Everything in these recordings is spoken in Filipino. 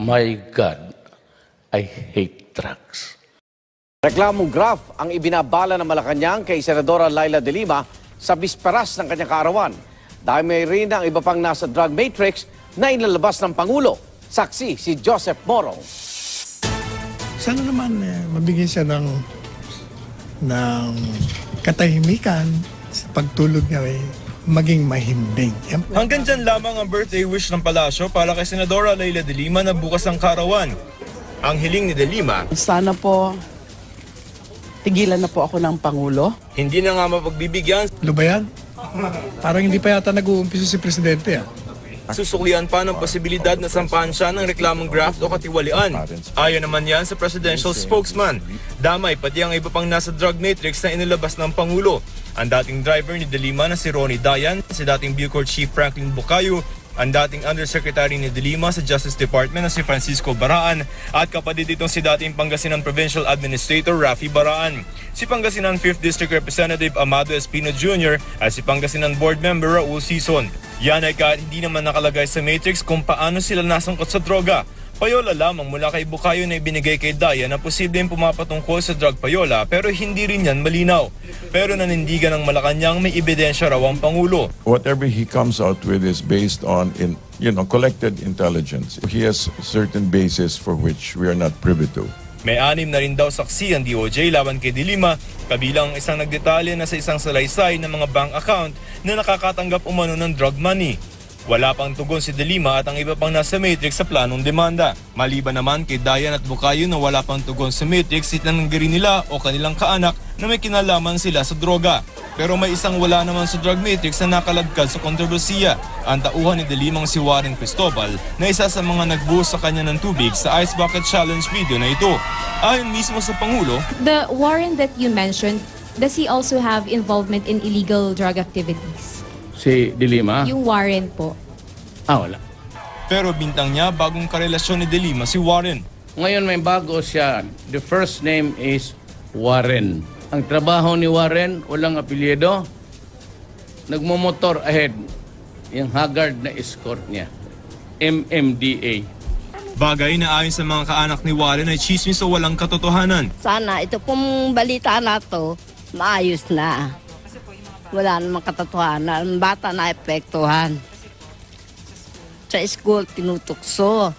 My God, I hate drugs. Reklamong graft ang ibinabala ng Malacanang kay Senadora Laila de Lima sa bisperas ng kanyang kaarawan. Dahil may rin ang iba pang nasa drug matrix na inilabas ng Pangulo. Saksi si Joseph Morong. Sana naman mabigyan siya ng katahimikan sa pagtulog niya maging mahimbing. Hanggang dyan lamang ang birthday wish ng palasyo para kay Senadora Laila de Lima na bukas ang kaarawan. Ang hiling ni de Lima, sana po tigilan na po ako ng Pangulo. hindi na nga mapagbibigyan. Ano ba yan? Parang hindi pa yata nag-uumpisa si Presidente. Susuklian pa ng posibilidad na sampahan siya ng reklamong graft o katiwalian. Ayon naman yan sa presidential spokesman. Damay pati ang iba pang nasa drug matrix na inilabas ng Pangulo. Ang dating driver ni de Lima na si Ronnie Dayan, si dating Bucor Chief Franklin Bucayo, ang dating Undersecretary ni de Lima sa Justice Department na si Francisco Baraan at kapatid itong si dating Pangasinan Provincial Administrator Rafi Baraan. Si Pangasinan 5th District Representative Amado Espino Jr. at si Pangasinan Board Member Raul Sison. Yan ay kahit hindi naman nakalagay sa matrix kung paano sila nasangkot sa droga. Payola lamang mula kay Bucayo na ibinigay kay Dayan na posibleng pumapatungkol sa drug payola pero hindi rin yan malinaw. Pero nanindigan ng Malacanang may ebidensya raw ang Pangulo. Whatever he comes out with is based on collected intelligence. He has certain basis for which we are not privy to. May 6 na rin daw saksi ang DOJ laban kay de Lima, kabilang isang nagdetalye na sa isang salaysay ng mga bank account na nakakatanggap umano ng drug money. Wala pang tugon si de Lima at ang iba pang nasa matrix sa planong demanda. Maliban naman kay Dayan at Bucayo na wala pang tugon sa matrix, itinanggari nila o kanilang kaanak na may kinalaman sila sa droga. Pero may isang wala naman sa drug matrix na nakalagkad sa kontrobersiya. Ang tauhan ni de Limang si Warren Cristobal na isa sa mga nagbuhos sa kanya ng tubig sa Ice Bucket Challenge video na ito. Ayon mismo sa Pangulo, The Warren that you mentioned, does he also have involvement in illegal drug activities? Si de Lima? Yung Warren po. Wala. pero bintang niya bagong karelasyon ni de Lima si Warren. Ngayon may bago siya. The first name is Warren. Ang trabaho ni Warren, walang apelyido. Nagmumotor ahead. Yung haggard na escort niya. MMDA. Bagay na ayon sa mga kaanak ni Warren ay chismis o walang katotohanan. Sana ito pong balita na to, maayos na. Wala namang katotohanan. Ang bata na epektuhan. Sa school, tinutukso.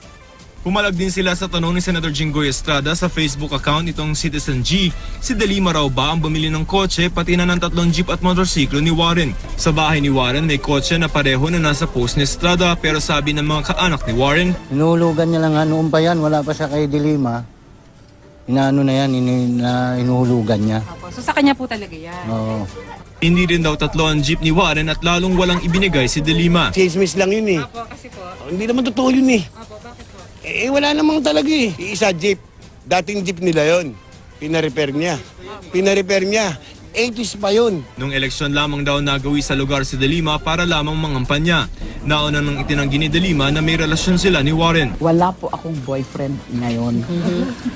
Pumalag din sila sa tanong ni Senator Jinggoy Estrada sa Facebook account nitong Citizen G. Si de Lima raw ba ang bumili ng kotse pati na ng 3 jeep at motorsiklo ni Warren? Sa bahay ni Warren may kotse na pareho na nasa post ni Estrada pero sabi ng mga kaanak ni Warren, inuhulugan niya lang noon pa yan, wala pa siya kay de Lima. Inaano na yan, inuhulugan niya. So sa kanya po talaga yan? Oo. hindi rin daw 3 ang jeep ni Warren at lalong walang ibinigay si de Lima. Chismis lang yun eh. Apo, kasi po. Hindi naman totoo yun eh. Apo, bakit po? Wala namang talaga eh. Isa jeep. Dating jeep nila yon. Pina-repair niya. 80s pa yun. Nung eleksyon lamang daw nagawi sa lugar si de Lima para lamang mangampanya. Nauna nang itinanggi ni de Lima na may relasyon sila ni Warren. Wala po akong boyfriend ngayon.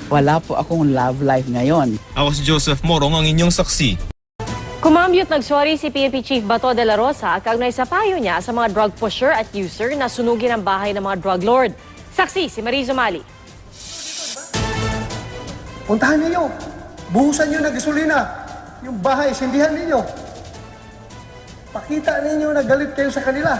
Wala po akong love life ngayon. Ako si Joseph Morong, ang inyong saksi. Kumambyut nagsorry si PNP Chief Bato de la Rosa at kaugnay sa payo niya sa mga drug pusher at user na sunugin ang bahay ng mga drug lord. Saksi si Marizo Mali. Puntahan ninyo, buhusan nyo ng gasolina, yung bahay, sindihan ninyo. Pakita ninyo na galit kayo sa kanila.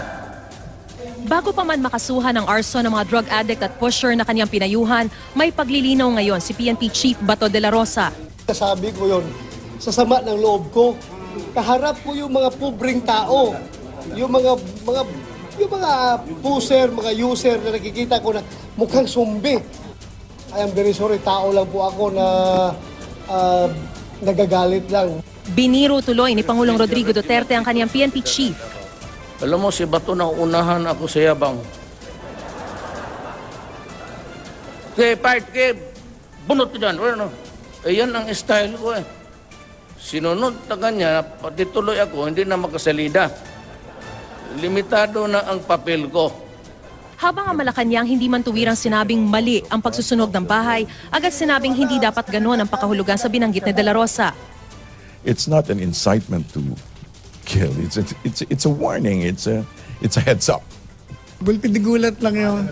Bago pa man makasuhan ng arson ng mga drug addict at pusher na kanyang pinayuhan, may paglilinaw ngayon si PNP Chief Bato de la Rosa. Sabi ko yon, sa sama ng loob ko, kaharap ko yung mga pobreng tao, yung mga pusher, mga user na nakikita ko na mukhang sumbi. I am very sorry, tao lang po ako na nagagalit lang. Biniro tuloy ni Pangulong Rodrigo Duterte ang kanyang PNP Chief. Alam mo, si Bato na unahan ako sa yabang. Kaya part, bunot dyan. Yan ang style ko eh. Sinunod na kanya, pati tuloy ako, hindi na makasalida. Limitado na ang papel ko. Habang ang Malacanang hindi man tuwirang sinabing mali ang pagsusunog ng bahay, agad sinabing hindi dapat ganon ang pakahulugan sa binanggit ni De La Rosa. It's not an incitement to kill. It's a warning. It's a heads up. Bulpidigulat lang yun.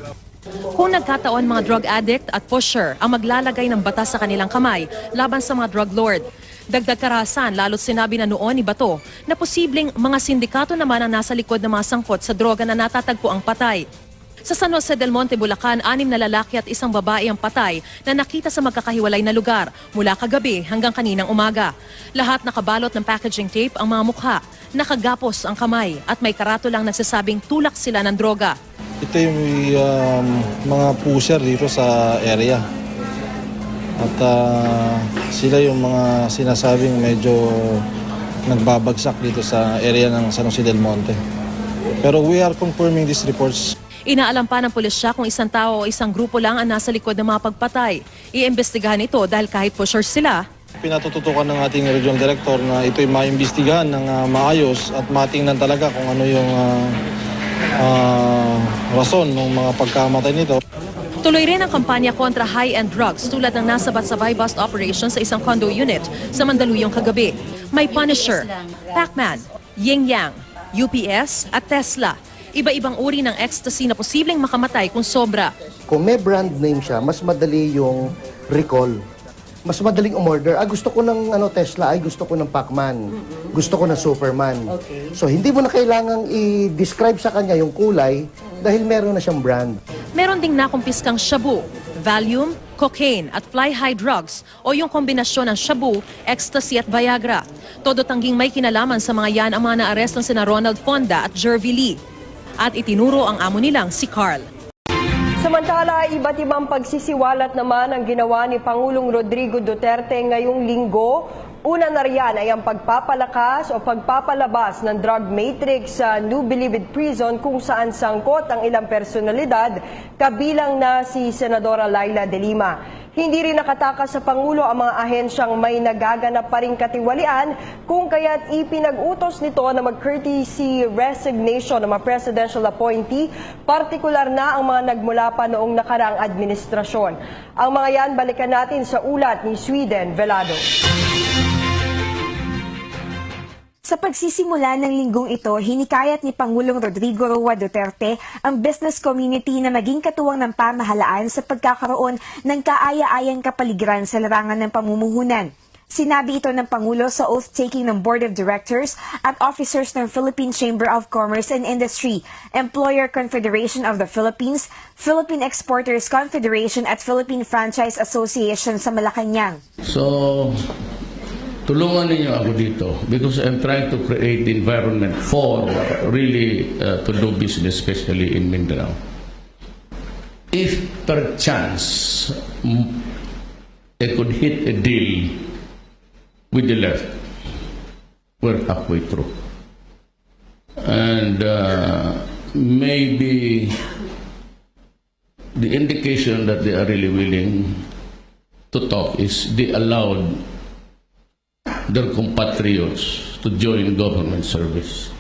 Kung nagkataon mga drug addict at pusher ang maglalagay ng batas sa kanilang kamay laban sa mga drug lord. Dagdag karahasan, lalo't sinabi na noon ni Bato na posibleng mga sindikato naman ang nasa likod ng mga sangkot sa droga na natatagpo ang patay. Sa San Jose del Monte, Bulacan, 6 na lalaki at isang babae ang patay na nakita sa magkakahiwalay na lugar mula kagabi hanggang kaninang umaga. Lahat nakabalot ng packaging tape ang mga mukha, nakagapos ang kamay at may karatulang nagsasabing tulak sila ng droga. Ito yung mga pusher dito sa area. At sila yung mga sinasabing medyo nagbabagsak dito sa area ng San Jose del Monte. Pero we are confirming these reports. Inaalam pa ng pulisya kung isang tao o isang grupo lang ang nasa likod ng mga pagpatay. Iimbestigahan ito dahil kahit pushers sila, Pinatututukan ng ating regional director na ito'y maimbestigahan ng maayos at matingnan talaga kung ano yung rason ng mga pagkamatay nito. tuloy rin ang kampanya kontra high-end drugs tulad ng nasabat-sabay bust operation sa isang condo unit sa Mandaluyong kagabi. May Punisher, Pac-Man, Yin Yang, UPS at Tesla. Iba-ibang uri ng ecstasy na posibleng makamatay kung sobra. Kung may brand name siya, mas madali yung recall. Mas madaling umorder. Gusto ko ng Tesla, gusto ko ng Pac-Man. Gusto ko ng Superman. Okay. So, hindi mo na kailangang i-describe sa kanya yung kulay dahil meron na siyang brand. Meron ding nakumpiskang shabu, Valium, cocaine at fly-high drugs o yung kombinasyon ng shabu, ecstasy at Viagra. Todo tangging may kinalaman sa mga yan ang mga naarestong sina Ronald Fonda at Jervy Lee. At itinuro ang amo nilang si Carl. Samantala, iba't ibang pagsisiwalat naman ang ginawa ni Pangulong Rodrigo Duterte ngayong linggo. Una na riyan ay ang pagpapalakas o pagpapalabas ng drug matrix sa New Bilibid Prison kung saan sangkot ang ilang personalidad, kabilang na si Senadora Laila De Lima. Hindi rin nakatakas sa Pangulo ang mga ahensyang may nagaganap pa ring katiwalian kung kaya't ipinag-utos nito na mag-courtesy resignation ng mga presidential appointee, partikular na ang mga nagmula pa noong nakaraang administrasyon. Ang mga yan balikan natin sa ulat ni Sweden Velado. Sa pagsisimula ng linggong ito, hinikayat ni Pangulong Rodrigo Roa Duterte ang business community na maging katuwang ng pamahalaan sa pagkakaroon ng kaaya-ayang kapaligiran sa larangan ng pamumuhunan. Sinabi ito ng Pangulo sa oath-taking ng Board of Directors at officers ng Philippine Chamber of Commerce and Industry, Employer Confederation of the Philippines, Philippine Exporters Confederation at Philippine Franchise Association sa Malacanang. So, tulungan ninyo ako dito because I'm trying to create the environment for really to do business, especially in Mindanao. If perchance I could hit a deal with the left, we're halfway through. And maybe the indication that they are really willing to talk is they allowed their compatriots to join government service.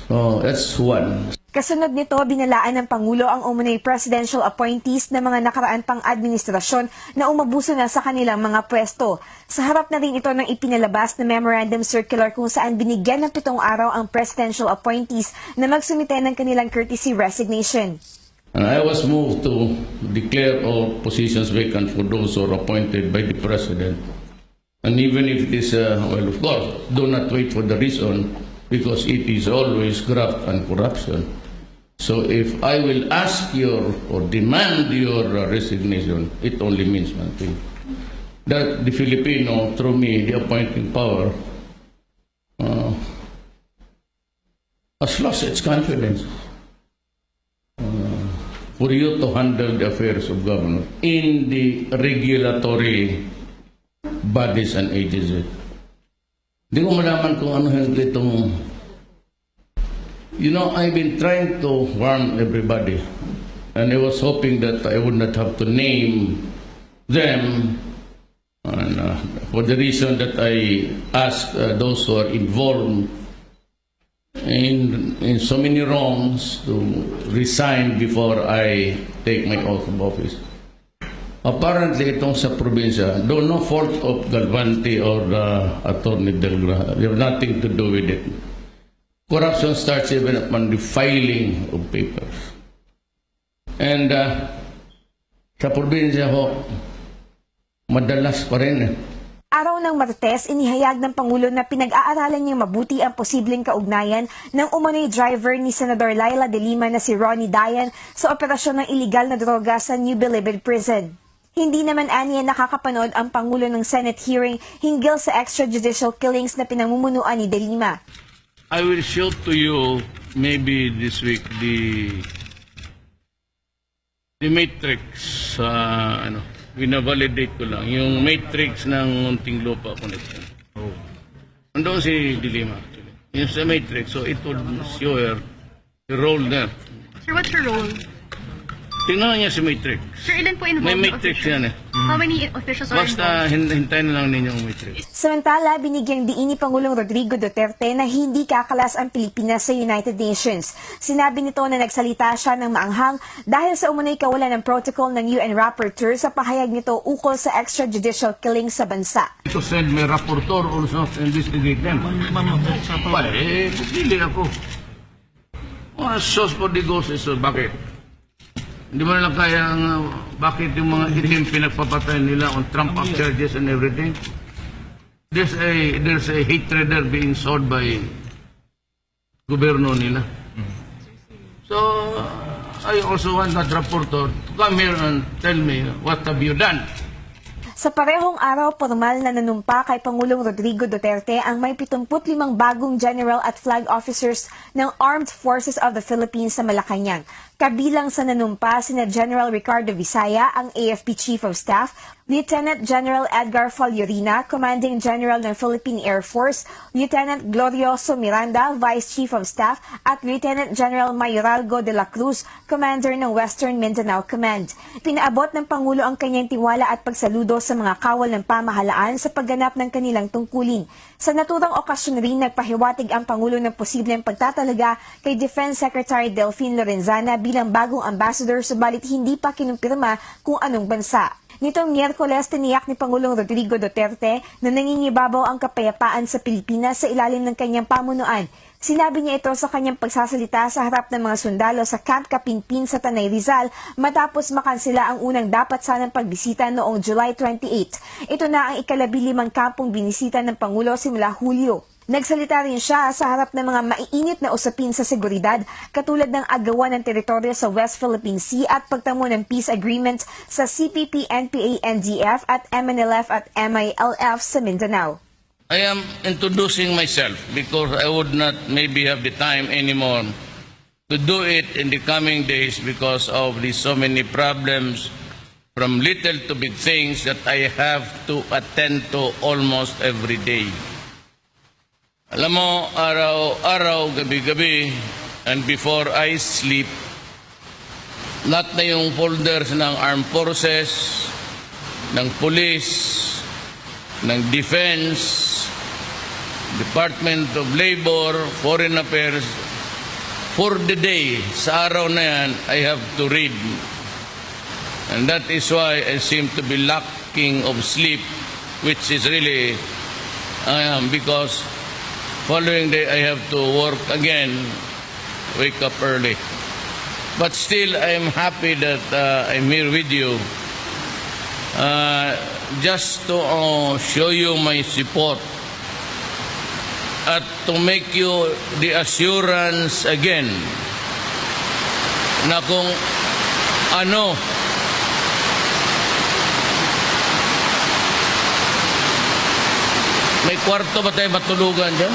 So that's one. Kasunod nito, binalaan ng Pangulo ang umunay presidential appointees ng mga nakaraan pang administrasyon na umabuso na sa kanilang mga pwesto. Sa harap na rin ito ng ipinalabas na memorandum circular kung saan binigyan ng 7 araw ang presidential appointees na magsumite ng kanilang courtesy resignation. And I was moved to declare all positions vacant for those who are appointed by the President. And even if it is, well, of course, do not wait for the reason because it is always graft and corruption. So if I will ask your or demand your resignation, it only means one thing. That the Filipino, through me, the appointing power, has lost its confidence for you to handle the affairs of government in the regulatory bodies and agencies. Hindi ko malaman kung ano itong... You know, I've been trying to warn everybody and I was hoping that I would not have to name them and, for the reason that I asked those who are involved in so many wrongs to resign before I take my oath of office. Apparently, itong sa probinsya, though no fault of Galvante or Attorney Delgra, they have nothing to do with it. Corruption starts even upon the filing of papers. And sa probinsya ho, madalas pa rin. Araw ng Martes, inihayag ng Pangulo na pinag-aaralan niyang mabuti ang posibleng kaugnayan ng umano'y driver ni Senador Laila de Lima na si Ronnie Dayan sa operasyon ng iligal na droga sa New Bilibid Prison. Hindi naman aniya nakakapanood ang Pangulo ng Senate hearing hinggil sa extrajudicial killings na pinamumunuan ni de Lima. I will show to you maybe this week the matrix binavalidate ko lang yung matrix ng Muntinlupa connection. Andun si de Lima actually. Yung sa matrix, so it would show her the role there. Sir, what's her role? Tingnan niya si matrix. Sir, ilan po involved May na matrix official? yan eh. How many officials are Basta involved? hintayin na lang ninyo ang matrix. Samantala, binigyang diin ni Pangulong Rodrigo Duterte na hindi kakalas ang Pilipinas sa United Nations. Sinabi nito na nagsalita siya ng maanghang dahil sa umunoy kawalan ng protocol ng UN Rapporteur sa pahayag nito ukol sa extrajudicial killing sa bansa. To send my rapporteur also to investigate them. Pili ako. Sauce for the ghost is bakit? Hindi mo lang kaya bakit yung mga itim pinagpapatay nila on Trump up charges and everything. There's a hatred there being sold by gobyerno nila. So, I also want that reporter to come here and tell me what have you done. Sa parehong araw, formal na nanumpa kay Pangulong Rodrigo Duterte ang may 75 bagong general at flag officers ng Armed Forces of the Philippines sa Malacanang. Kabilang sa nanumpa sina General Ricardo Visaya, ang AFP Chief of Staff, Lieutenant General Edgar Faljorina, Commanding General ng Philippine Air Force, Lieutenant Glorioso Miranda, Vice Chief of Staff, at Lieutenant General Mayoralgo de la Cruz, Commander ng Western Mindanao Command. Pinaabot ng Pangulo ang kanyang tiwala at pagsaludo sa mga kawal ng pamahalaan sa pagganap ng kanilang tungkulin. Sa naturang okasyon rin, nagpahiwatig ang Pangulo ng posibleng pagtatalaga kay Defense Secretary Delfin Lorenzana bilang bagong ambassador, subalit hindi pa kinumpirma kung anong bansa. Nitong Miyerkules, tiniyak ni Pangulong Rodrigo Duterte na nangingibabaw ang kapayapaan sa Pilipinas sa ilalim ng kanyang pamunuan. Sinabi niya ito sa kanyang pagsasalita sa harap ng mga sundalo sa Camp Kapinpin sa Tanay Rizal matapos makansela ang unang dapat sanang pagbisita noong July 28. Ito na ang ika-15 kampong binisita ng Pangulo simula Hulyo. Nagsalita rin siya sa harap ng mga maiinit na usapin sa seguridad katulad ng agawan ng teritoryo sa West Philippine Sea at pagtamo ng peace agreement sa CPP, NPA, NDF at MNLF at MILF sa Mindanao. I am introducing myself because I would not maybe have the time anymore to do it in the coming days because of the so many problems from little to big things that I have to attend to almost every day. Alam mo, araw-araw, gabi-gabi, and before I sleep, lahat na yung folders ng armed forces, ng police, ng defense, Department of Labor, Foreign Affairs, for the day, sa araw na yan, I have to read. And that is why I seem to be lacking of sleep, which is really, because following day I have to work again, wake up early. But still, I'm happy that I'm here with you just to show you my support at to make you the assurance again na kung ano may kwarto ba tayo matulugan dyan?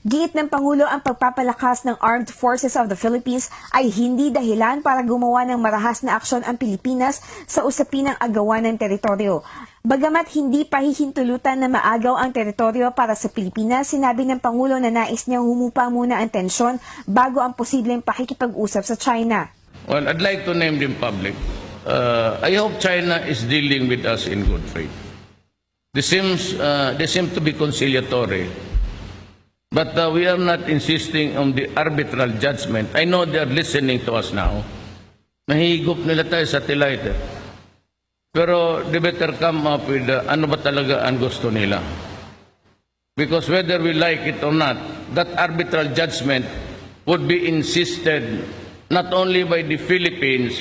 Giit ng Pangulo, ang pagpapalakas ng Armed Forces of the Philippines ay hindi dahilan para gumawa ng marahas na aksyon ang Pilipinas sa usapin ng agawan ng teritoryo. Bagamat hindi pa hihintulutan na maagaw ang teritoryo para sa Pilipinas, sinabi ng Pangulo na nais niyang humupa muna ang tensyon bago ang posibleng pakikipag-usap sa China. Well, I'd like to name them public. I hope China is dealing with us in good faith. They seem to be conciliatory. But we are not insisting on the arbitral judgment. I know they are listening to us now. Mahigop nila tayo sa satellite. Pero they better come up with ano ba talaga ang gusto nila. Because whether we like it or not, that arbitral judgment would be insisted not only by the Philippines,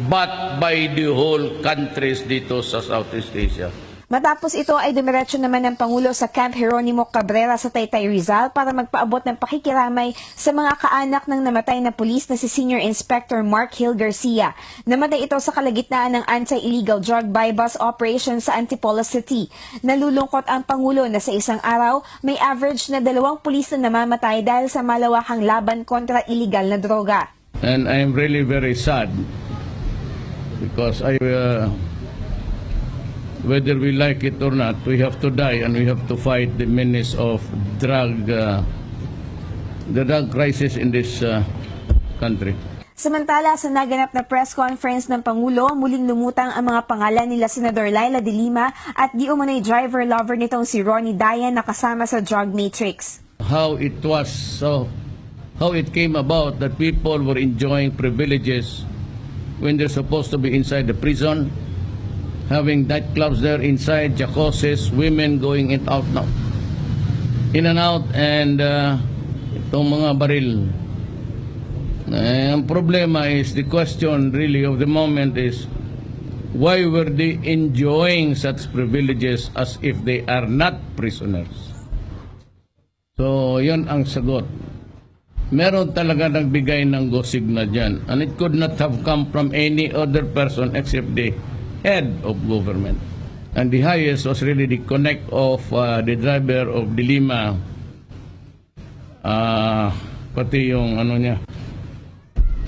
but by the whole countries dito sa Southeast Asia. Matapos ito ay dumiretso naman ng Pangulo sa Camp Jeronimo Cabrera sa Taytay, Rizal para magpaabot ng pakikiramay sa mga kaanak ng namatay na pulis na si Senior Inspector Mark Hill Garcia. Namatay ito sa kalagitnaan ng anti-illegal drug buy-bus operation sa Antipolo City. Nalulungkot ang Pangulo na sa isang araw may average na 2 pulis na namamatay dahil sa malawakang laban kontra illegal na droga. And I am really very sad because whether we like it or not, we have to die and we have to fight the menace of the drug crisis in this country. Samantala, sa naganap na press conference ng Pangulo, muling lumutang ang mga pangalan nila Senador Laila de Lima at di umano'y driver lover nitong si Ronnie Dayan na kasama sa drug matrix. How it came about that people were enjoying privileges when they're supposed to be inside the prison, having nightclubs there inside, jacuzzis, women going in and out, and itong mga baril. Ang problema is, the question really of the moment is, why were they enjoying such privileges as if they are not prisoners? So, yun ang sagot. Meron talaga nagbigay ng go signal dyan, and it could not have come from any other person except the head of government. And the highest was really the connect of the driver of De Lima, pati yung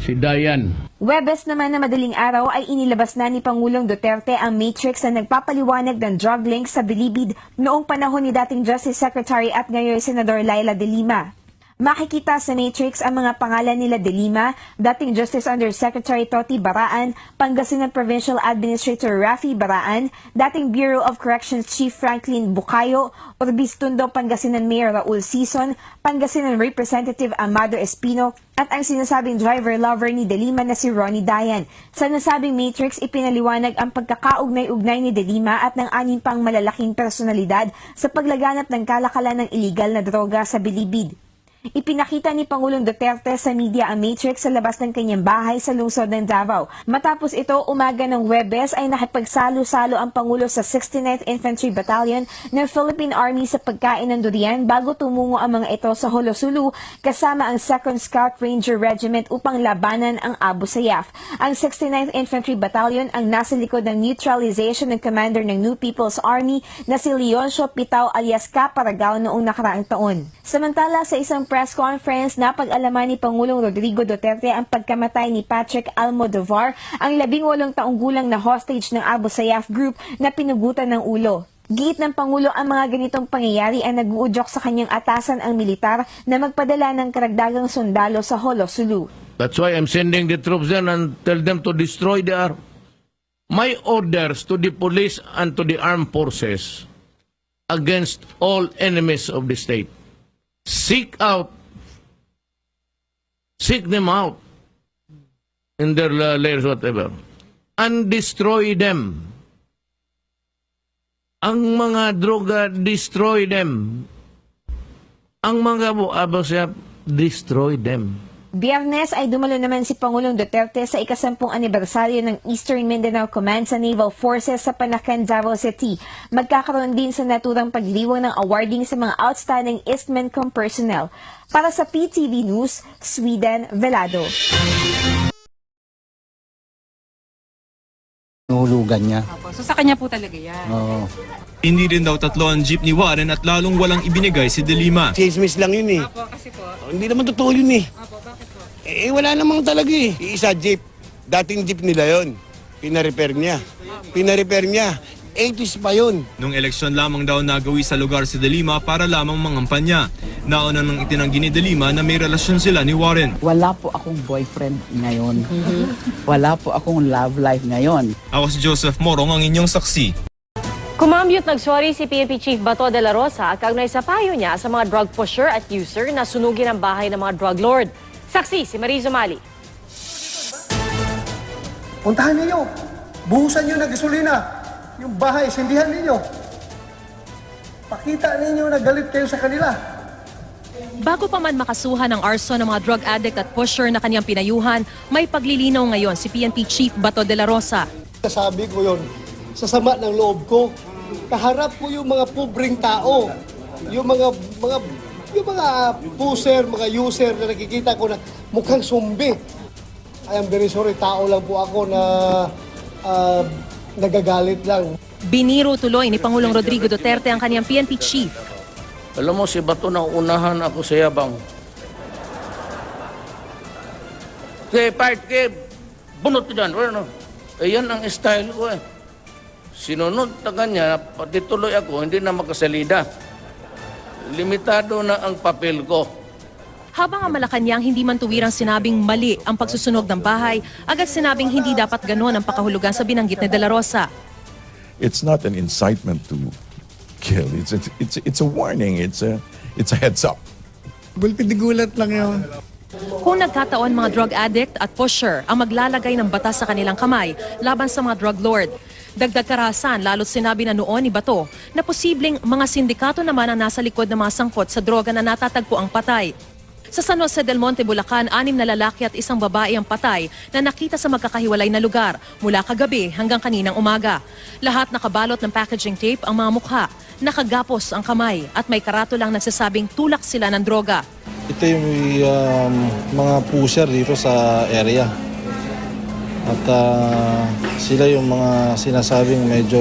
si Dayan. Webes naman na madaling araw ay inilabas na ni Pangulong Duterte ang matrix na nagpapaliwanag ng drug links sa Bilibid noong panahon ni dating Justice Secretary at ngayon Senador Laila de Lima. Makikita sa matrix ang mga pangalan nila de Lima, dating Justice Undersecretary Toti Baraan, Pangasinan Provincial Administrator Rafi Baraan, dating Bureau of Corrections Chief Franklin Bucayo, Orbistundo Pangasinan Mayor Raul Sison, Pangasinan Representative Amado Espino, at ang sinasabing driver lover ni de Lima na si Ronnie Dayan. Sa nasabing matrix, ipinaliwanag ang pagkakaugnay-ugnay ni de Lima at ng 6 pang malalaking personalidad sa paglaganap ng kalakalan ng iligal na droga sa Bilibid. Ipinakita ni Pangulong Duterte sa media ang matrix sa labas ng kanyang bahay sa lungsod ng Davao. Matapos ito, umaga ng Huwebes ay nakipagsalo-salo ang Pangulo sa 69th Infantry Battalion ng Philippine Army sa pagkain ng durian bago tumungo ang mga ito sa Holosulu kasama ang 2nd Scout Ranger Regiment upang labanan ang Abu Sayyaf. Ang 69th Infantry Battalion ang nasa likod ng neutralization ng commander ng New People's Army na si Leoncio Pitao alias Caparagao noong nakaraang taon. Samantala, sa isang press conference, napag-alaman ni Pangulong Rodrigo Duterte ang pagkamatay ni Patrick Almodovar, ang 18 taong gulang na hostage ng Abu Sayyaf Group na pinugutan ng ulo. Giit ng Pangulo ang mga ganitong pangyayari ay nag-uudyok sa kanyang atasan ang militar na magpadala ng karagdagang sundalo sa Holosulu. That's why I'm sending the troops there and tell them to destroy the my orders to the police and to the armed forces against all enemies of the state. Seek them out in their layers, whatever, and destroy them. Ang mga droga, destroy them. Ang mga Abu Sayyaf, destroy them. Biyernes ay dumalo naman si Pangulong Duterte sa ika-10 anibersaryo ng Eastern Mindanao Command sa Naval Forces sa Panacan, Davao City. Magkakaroon din sa naturang pagdiriwang ng awarding sa mga outstanding Eastmancom personnel. Para sa PTV News, Sweden Velado. Nuhulugan niya. So sa kanya po talaga yan. Oo. Hindi rin daw tatlo ang jeep ni Warren at lalong walang ibinigay si De Lima. Chismis lang yun eh. Apo, kasi po. Hindi naman totoo yun eh. Apo, bakit po? Wala namang talaga eh. Isa jeep. Dating jeep nila yon. Pina-repair niya. 80s pa yun. Nung eleksyon lamang daw nagawi sa lugar si De Lima para lamang mangampanya. Nauna nang itinanggi ni De Lima na may relasyon sila ni Warren. Wala po akong boyfriend ngayon. Wala po akong love life ngayon. Ako si Joseph Morong, ang inyong saksi. Kumamyot nagsorry si PNP Chief Bato de la Rosa kaugnay sa payo niya sa mga drug pusher at user na sunugin ang bahay ng mga drug lord. Saksi si Marizo Mali. Puntahan ninyo. Buhusan nyo ng gasolina. Yung bahay, sindihan ninyo. Pakita ninyo na galit kayo sa kanila. Bago pa man makasuhan ng arson ng mga drug addict at pusher na kanyang pinayuhan, may paglilinaw ngayon si PNP Chief Bato de la Rosa. Sabi ko yon sa sama ng loob ko. Kaharap ko yung mga pobreng tao, yung mga pusher, mga user na nakikita ko na mukhang sumbi. I am very sorry, tao lang po ako na nagagalit lang. Biniro tuloy ni Pangulong Rodrigo Duterte ang kanyang PNP Chief. Alam mo, si Bato na unahan ako sa yabang. Kaya part kay bunot ko dyan. Ano? Ayan ang style ko eh. Sinunod na kanya, pati tuloy ako, hindi na makasalida. Limitado na ang papel ko. Habang ang Malacanang hindi man tuwirang sinabing mali ang pagsusunog ng bahay, agad sinabing hindi dapat ganoon ang pakahulugan sa binanggit ni De La Rosa. It's not an incitement to kill. It's a warning. It's a heads up. Gulpid-gulat lang yun. Kung nagkataon mga drug addict at pusher ang maglalagay ng batas sa kanilang kamay laban sa mga drug lord, dagdag karahasan lalo't sinabi na noon ni Bato na posibleng mga sindikato naman ang nasa likod ng mga sangkot sa droga na natatagpo ang patay. Sa San Jose del Monte, Bulacan, 6 na lalaki at 1 babae ang patay na nakita sa magkakahiwalay na lugar mula kagabi hanggang kaninang umaga. Lahat nakabalot ng packaging tape ang mga mukha, nakagapos ang kamay at may karato lang nagsasabing tulak sila ng droga. Ito yung mga pusher dito sa area. At sila yung mga sinasabing medyo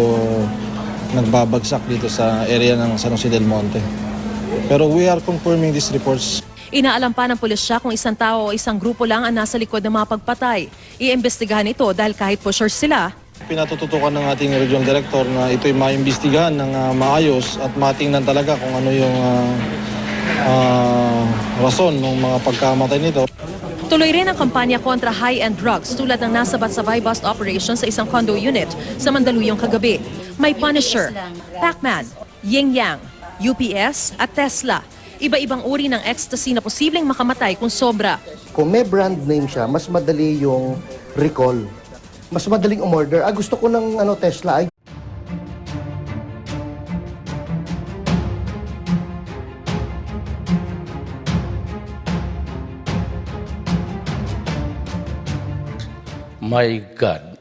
nagbabagsak dito sa area ng San Jose del Monte. Pero we are confirming these reports. Inaalam pa ng pulisya kung isang tao o isang grupo lang ang nasa likod ng mga pagpatay. Iimbestigahan ito dahil kahit pushers sila, pinatututukan ng ating regional director na ito'y maimbestigahan ng maayos at matingnan talaga kung ano yung rason ng mga pagkamatay nito. tuloy rin ang kampanya kontra high-end drugs tulad ng nasabat sa buy-bust operation sa isang condo unit sa Mandaluyong kagabi. May Punisher, Pac-Man, Yin Yang, UPS at Tesla. Iba-ibang uri ng ecstasy na posibleng makamatay kung sobra. Kung may brand name siya, mas madali yung recall. Mas madaling umorder. Gusto ko ng Tesla. My God,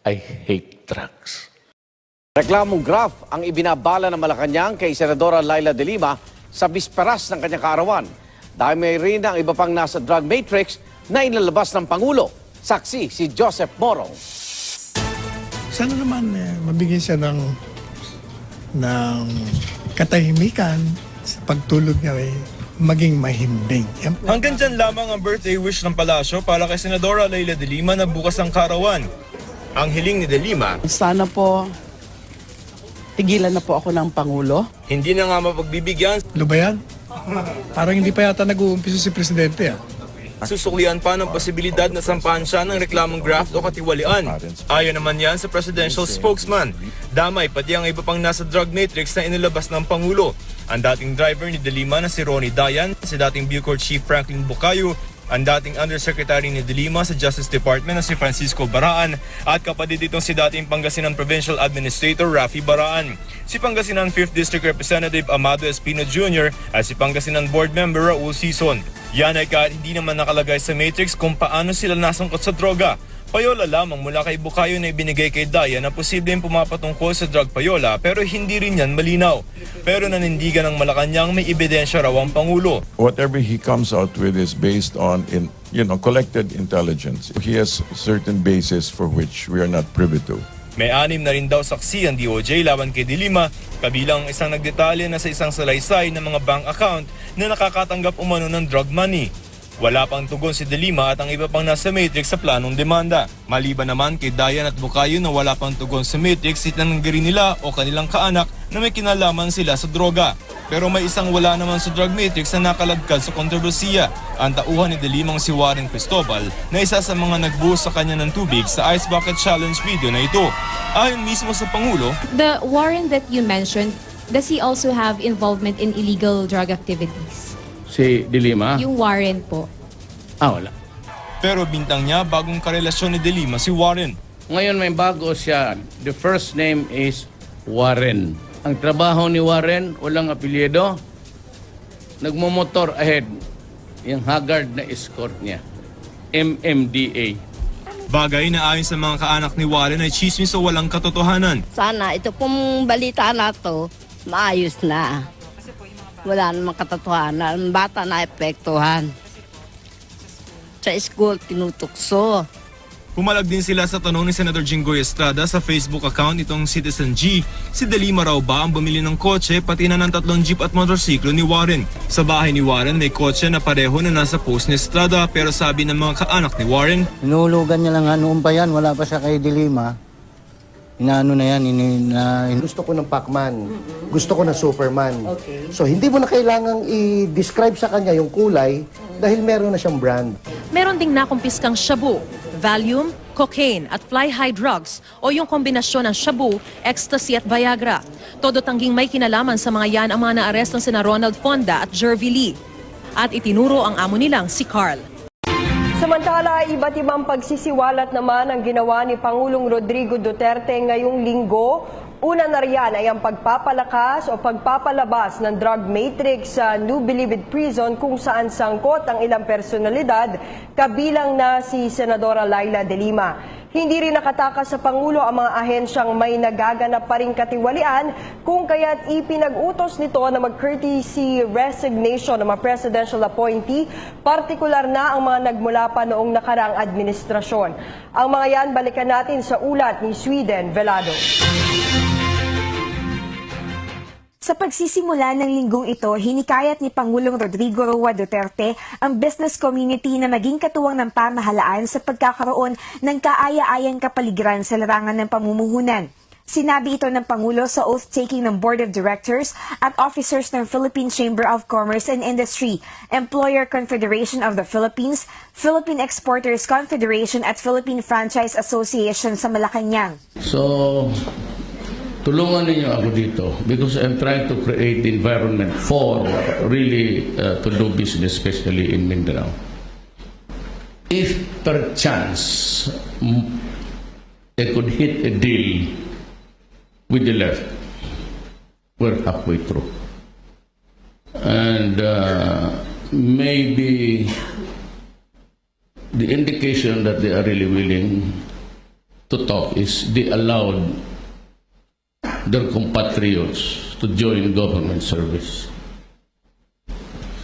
I hate drugs. Reklamong graft ang ibinabala ng Malacanang kay Senadora Laila De Lima sa bisperas ng kanyang kaarawan. Dahil may rin ang iba pang nasa drug matrix na inilabas ng Pangulo. Saksi si Joseph Morong. Sana naman mabigyan siya ng katahimikan sa pagtulog niya maging mahimbing. Hanggang dyan lamang ang birthday wish ng palasyo para kay Senadora Laila De Lima na bukas ang kaarawan. Ang hiling ni De Lima, sana po tigilan na po ako ng Pangulo. Hindi na nga mapagbibigyan. Ano ba yan? Parang hindi pa yata nag-uumpisa si Presidente. Susuklian pa ng posibilidad na sampahan siya ng reklamong graft o katiwalian. Ayon naman yan sa presidential spokesman. Damay pati ang iba pang nasa drug matrix na inilabas ng Pangulo. Ang dating driver ni De Lima na si Ronnie Dayan, si dating Bucor Chief Franklin Bucayo, ang dating Undersecretary ni De Lima sa Justice Department na si Francisco Baraan at kapatid itong si dating Pangasinan Provincial Administrator Rafi Baraan, si Pangasinan 5th District Representative Amado Espino Jr. at si Pangasinan Board Member Raul Sison. Yan ay kahit hindi naman nakalagay sa matrix kung paano sila nasangkot sa droga. Payola lamang mula kay Bucayo na ibinigay kay Dayan na posibleng pumapatungkol sa drug payola pero hindi rin yan malinaw. Pero nanindigan ng Malacanang may ebidensya raw ang Pangulo. Whatever he comes out with is based on collected intelligence. He has certain basis for which we are not privy to. May 6 na rin daw saksi ang DOJ laban kay De Lima, kabilang isang nagdetalye na sa isang salaysay ng mga bank account na nakakatanggap umano ng drug money. Wala pang tugon si De Lima at ang iba pang nasa matrix sa planong demanda. Maliban naman kay Dayan at Bucayo na wala pang tugon sa matrix, itinanggiri nila o kanilang kaanak na may kinalaman sila sa droga. Pero may isang wala naman sa drug matrix na nakaladkad sa kontrobersiya. Ang tauhan ni De Limang si Warren Cristobal na isa sa mga nagbuhos sa kanya ng tubig sa Ice Bucket Challenge video na ito. Ayon mismo sa Pangulo, The Warren that you mentioned, does he also have involvement in illegal drug activities? Si De Lima? Yung Warren po. Wala. Pero bintang niya bagong karelasyon ni De Lima si Warren. Ngayon may bago siya. The first name is Warren. Ang trabaho ni Warren, walang apelyido. nagmumotor ahead, yung haggard na escort niya, MMDA. Bagay na ayon sa mga kaanak ni Warren ay chismis o walang katotohanan. Sana ito pong balita na to, maayos na. Wala namang katotohanan. Bata na epektuhan. Sa school, tinutukso. Pumalag din sila sa tanong ni Senator Jinggoy Estrada sa Facebook account itong Citizen G. Si De Lima raw ba ang bumili ng kotse pati na ng 3 jeep at motorsiklo ni Warren? Sa bahay ni Warren may kotse na pareho na nasa post ni Estrada pero sabi ng mga kaanak ni Warren, Inuhulugan niya lang noon pa yan, wala pa siya kay De Lima. Inaano na yan, Gusto ko ng Pacman. Gusto ko ng Superman. So hindi mo na kailangang i-describe sa kanya yung kulay dahil meron na siyang brand. Meron ding nakumpiskang shabu, Valium, cocaine at fly-high drugs o yung kombinasyon ng shabu, ecstasy at Viagra. Todo tangging may kinalaman sa mga yan ang mga naarestong sina Ronald Fonda at Jervy Lee. At itinuro ang amo nilang si Carl. Samantala, iba't ibang pagsisiwalat naman ang ginawa ni Pangulong Rodrigo Duterte ngayong linggo. Una na riyan ay ang pagpapalakas o pagpapalabas ng drug matrix sa New Bilibid Prison kung saan sangkot ang ilang personalidad, kabilang na si Senadora Laila De Lima. Hindi rin nakatakas sa Pangulo ang mga ahensyang may nagaganap pa ring katiwalian kung kaya't ipinag-utos nito na mag-courtesy resignation ng mga presidential appointee, partikular na ang mga nagmula pa noong nakaraang administrasyon. Ang mga yan, balikan natin sa ulat ni Sweden Velado. Sa pagsisimula ng linggong ito, hinikayat ni Pangulong Rodrigo Roa Duterte ang business community na maging katuwang ng pamahalaan sa pagkakaroon ng kaaya-ayang kapaligiran sa larangan ng pamumuhunan. Sinabi ito ng Pangulo sa oath-taking ng Board of Directors at officers ng Philippine Chamber of Commerce and Industry, Employer Confederation of the Philippines, Philippine Exporters Confederation at Philippine Franchise Association sa Malacanang. So, tulungan ninyo ako dito because I'm trying to create the environment for really to do business, especially in Mindanao. If perchance they could hit a deal with the left, we're halfway through. And maybe the indication that they are really willing to talk is they allowed their compatriots to join government service.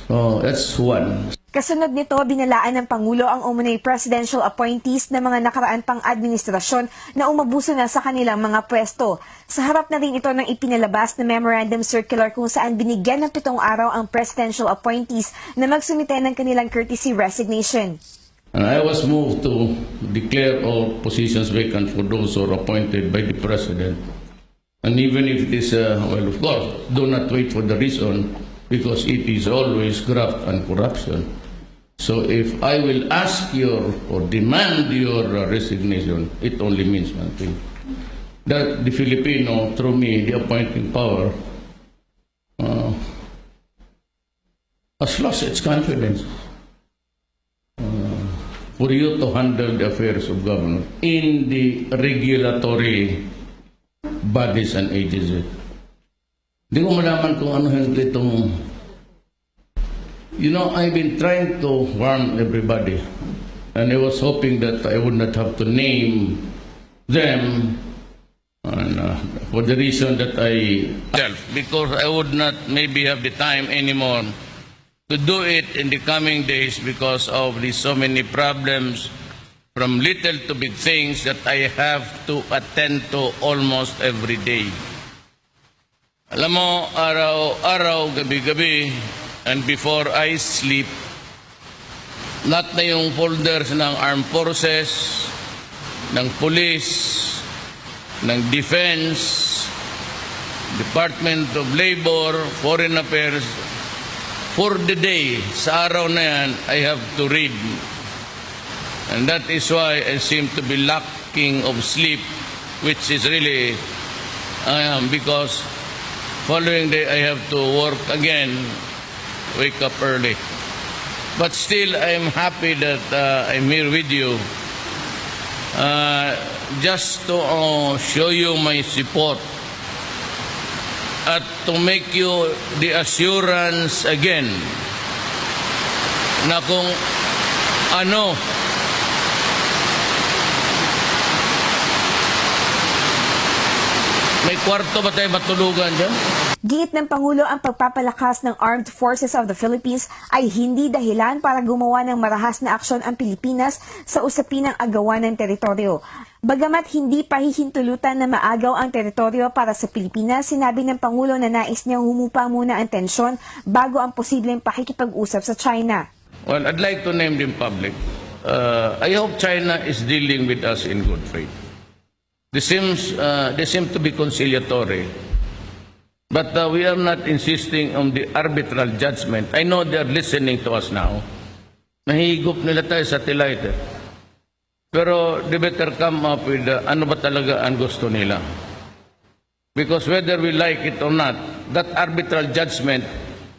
So that's one. Kasunod nito, binalaan ng Pangulo ang umunay presidential appointees ng mga nakaraan pang administrasyon na umabuso na sa kanilang mga pwesto. Sa harap na rin ito ng ipinalabas na memorandum circular kung saan binigyan ng 7 araw ang presidential appointees na magsumite ng kanilang courtesy resignation. And I was moved to declare all positions vacant for those who are appointed by the President. And even if it is, well, of course, do not wait for the reason because it is always graft and corruption. So if I will ask or demand your resignation, it only means one thing. That the Filipino, through me, the appointing power, has lost its confidence for you to handle the affairs of government in the regulatory bodies and agencies. Hindi ko malaman kung ano itong... You know, I've been trying to warn everybody. And I was hoping that I would not have to name them and, for the reason that because I would not maybe have the time anymore to do it in the coming days because of the so many problems from little to big things that I have to attend to almost every day. Alam mo, araw-araw, gabi-gabi, and before I sleep, lahat na yung folders ng armed forces, ng police, ng defense, Department of Labor, Foreign Affairs, for the day, sa araw na yan, I have to read. And that is why I seem to be lacking of sleep, which is really, because following day I have to work again, wake up early. But still, I'm happy that I'm here with you just to show you my support at to make you the assurance again na kung ano may kwarto ba tayo matulugan dyan? Giit ng Pangulo ang pagpapalakas ng Armed Forces of the Philippines ay hindi dahilan para gumawa ng marahas na aksyon ang Pilipinas sa usapin ng agawan ng teritoryo. Bagamat hindi pa hihintulutan na maagaw ang teritoryo para sa Pilipinas, sinabi ng Pangulo na nais niyang humupa muna ang tensyon bago ang posibleng pakikipag-usap sa China. Well, I'd like to name them public. I hope China is dealing with us in good faith. They seem to be conciliatory. But we are not insisting on the arbitral judgment. I know they are listening to us now. Nahihigop nila tayo sa satellite. Pero they better come up with ano ba talaga ang gusto nila. Because whether we like it or not, that arbitral judgment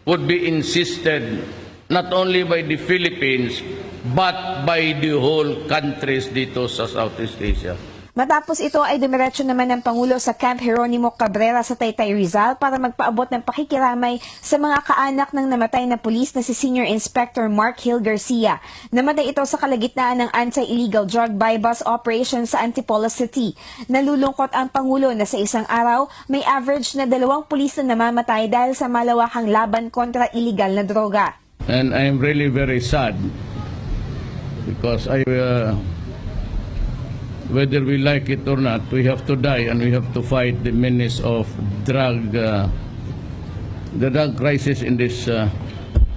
would be insisted not only by the Philippines, but by the whole countries dito sa Southeast Asia. Matapos ito ay dumiretso naman ng Pangulo sa Camp Jeronimo Cabrera sa Taytay, Rizal para magpaabot ng pakikiramay sa mga kaanak ng namatay na pulis na si Senior Inspector Mark Hill Garcia. Namatay ito sa kalagitnaan ng anti-illegal drug buy-bus operation sa Antipolo City. Nalulungkot ang Pangulo na sa isang araw may average na 2 pulis na namamatay dahil sa malawakang laban kontra illegal na droga. And I am really very sad because whether we like it or not, we have to die and we have to fight the menace of the drug crisis in this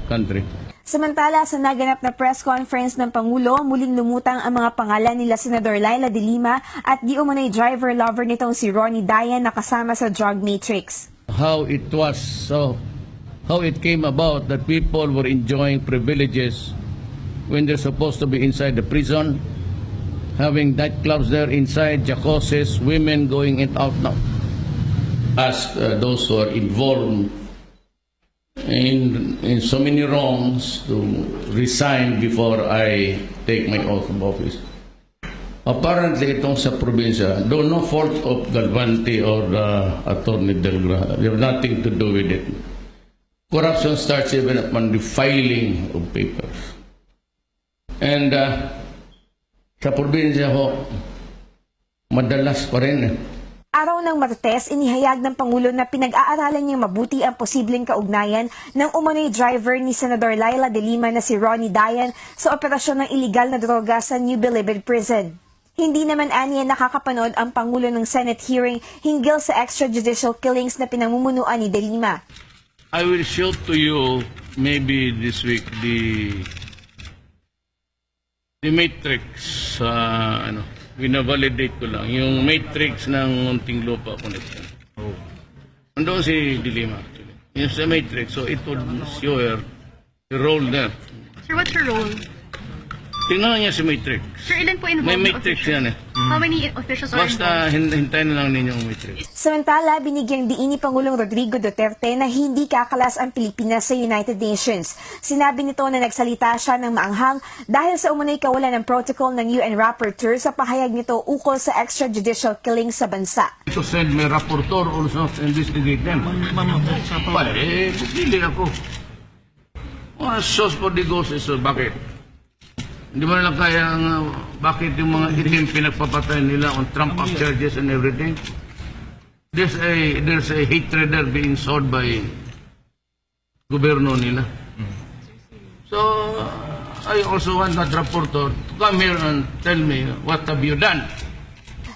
country. Samantala, sa naganap na press conference ng Pangulo, muling lumutang ang mga pangalan nila Senador Laila de Lima at di umano'y driver lover nitong si Ronnie Dayan na kasama sa drug matrix. How it came about that people were enjoying privileges when they're supposed to be inside the prison, having nightclubs there inside, jacuzzis, women going in out now. Ask those who are involved in so many wrongs to resign before I take my oath of office. Apparently, itong sa probinsya, though no fault of Galvante or Attorney Delgra, they have nothing to do with it. Corruption starts even upon the filing of papers. And sa probinsya ho, madalas pa rin. Araw ng Martes, inihayag ng Pangulo na pinag-aaralan niyang mabuti ang posibleng kaugnayan ng umano'y driver ni Senador Laila de Lima na si Ronnie Dayan sa operasyon ng iligal na droga sa New Bilibid Prison. Hindi naman aniya nakakapanood ang Pangulo ng Senate hearing hinggil sa extrajudicial killings na pinamumunuan ni de Lima. I will show to you maybe this week the matrix, binavalidate ko lang, yung matrix ng Muntinlupa connection. Andun si Dilima, actually. Yung sa matrix, so it would show her the role there. Sir, what's her role? Tingnan niya si matrix. Sir, ilan po involved? May matrix yan eh. How many officials are Basta involved? hintayin na lang ninyo ang matrix. Samantala, binigyang diin ni Pangulong Rodrigo Duterte na hindi kakalas ang Pilipinas sa United Nations. Sinabi nito na nagsalita siya ng maanghang dahil sa umunay kawalan ng protocol ng UN Rapporteur sa pahayag nito ukol sa extrajudicial killings sa bansa. To send my rapporteur also to investigate them. Pili ako. Sauce for the ghost is bakit? Hindi mo na lang kaya bakit yung mga itim pinagpapatay nila on Trump up charges and everything. There's a hatred there being sold by gobyerno nila. So, I also want that rapporteur to come here and tell me what have you done.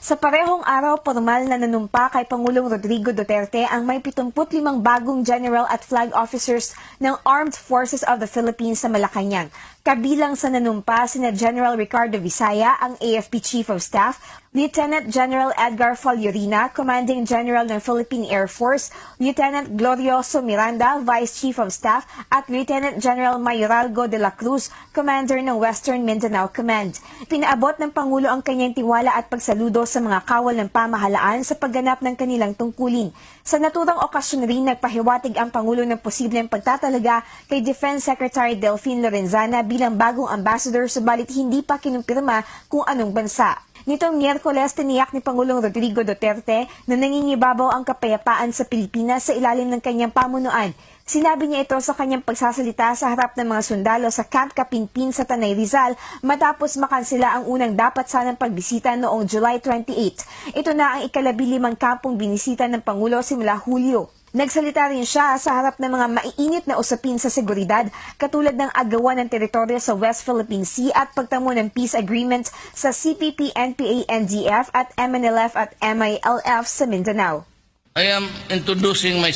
Sa parehong araw, formal na nanumpa kay Pangulong Rodrigo Duterte ang may 75 bagong general at flag officers ng Armed Forces of the Philippines sa Malacanang. Kabilang sa nanumpa sina General Ricardo Visaya, ang AFP Chief of Staff, Lieutenant General Edgar Faljorina, Commanding General ng Philippine Air Force, Lieutenant Glorioso Miranda, Vice Chief of Staff, at Lieutenant General Mayoralgo de la Cruz, Commander ng Western Mindanao Command. Pinaabot ng Pangulo ang kanyang tiwala at pagsaludo sa mga kawal ng pamahalaan sa pagganap ng kanilang tungkulin. Sa naturang okasyon rin, nagpahiwatig ang Pangulo ng posibleng pagtatalaga kay Defense Secretary Delfin Lorenzana bilang bagong ambassador, subalit hindi pa kinumpirma kung anong bansa. Nitong Miyerkules, tiniyak ni Pangulong Rodrigo Duterte na nangingibabaw ang kapayapaan sa Pilipinas sa ilalim ng kanyang pamunuan. Sinabi niya ito sa kanyang pagsasalita sa harap ng mga sundalo sa Camp Kapinpin sa Tanay Rizal matapos makansela ang unang dapat sanang pagbisita noong July 28. Ito na ang ika-15 kampong binisita ng Pangulo simula Hulyo. Nagsalita rin siya sa harap ng mga maiinit na usapin sa seguridad katulad ng agawan ng teritoryo sa West Philippine Sea at pagtamo ng peace agreement sa CPP, NPA, NDF at MNLF at MILF sa Mindanao. I am introducing myself.